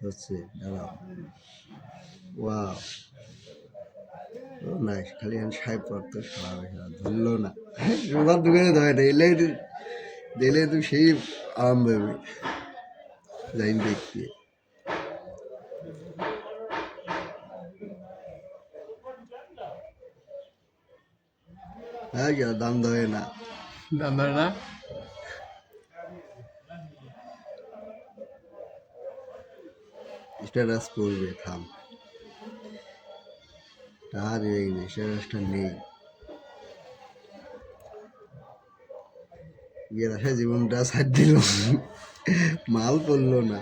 হচ্ছে দাঁড়াও। ওয়াও, ও নাইস। খালি এখন সাহেব পড়তো সারা ধরলো না, রোবার দোকানে ধরে না এলে দিলে তো সেই আরাম পাবে লাইন দেখতে। হ্যাঁ দাম ধরে না, দাম ধরে না। স্ট্যাটাস করবে থাম, টাকা দেবেই না, স্ট্যাটাসটা নেই। বিয়ের আশায় জীবনটা ছাড় দিল, মাল পড়লো না।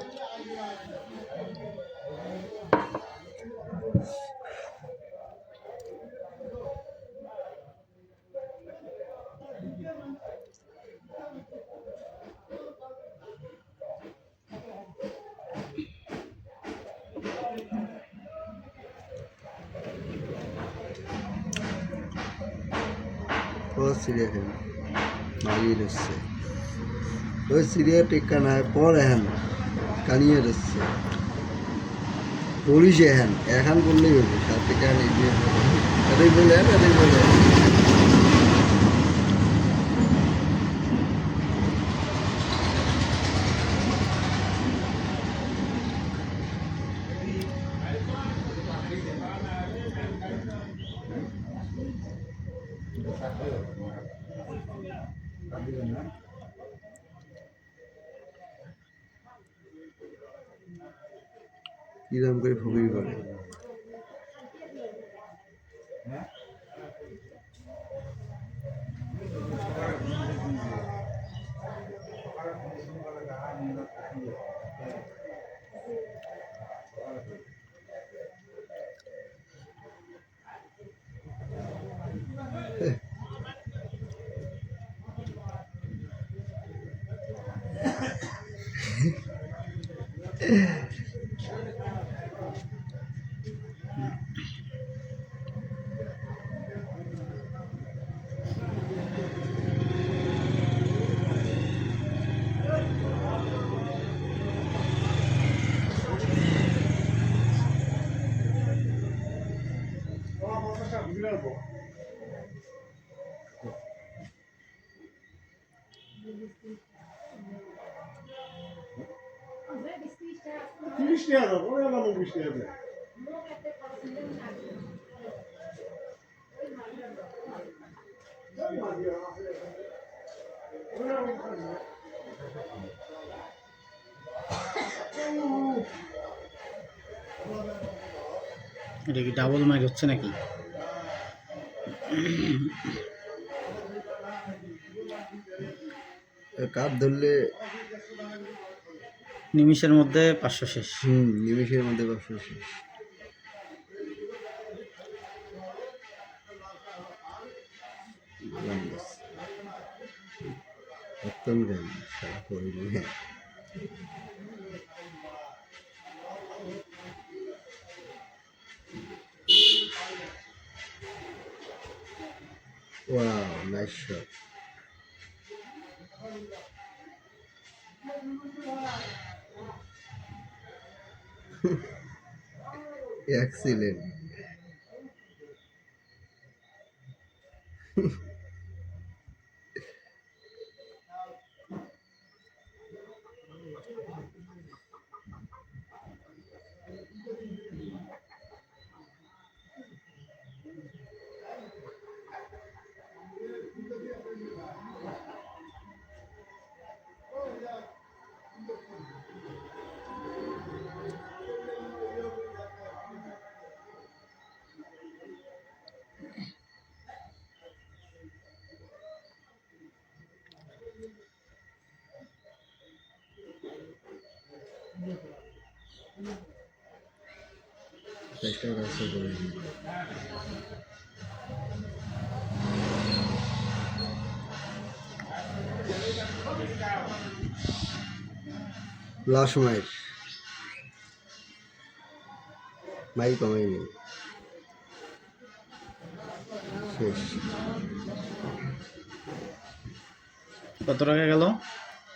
সিরিয়া খেল মাগিয়ে দিচ্ছে, ওই সিরিয়া টেক্কা না পর এখন কানিয়ে দিচ্ছে পুলিশ এখন করলেই হবে, সাথে কেন এটাই বলে এটাই বলে। কিরম করে ফকির করে এটা কি ডাবল মাইক হচ্ছে নাকি? কাপ ধরলে নিমিষের মধ্যে 500 শেষ। নিমিষের মধ্যে 500 শেষ। Wow, nice shot. Excellent. Last match. মাই কমাইনি শেষ। কত টাকা গেল?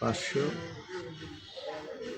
500।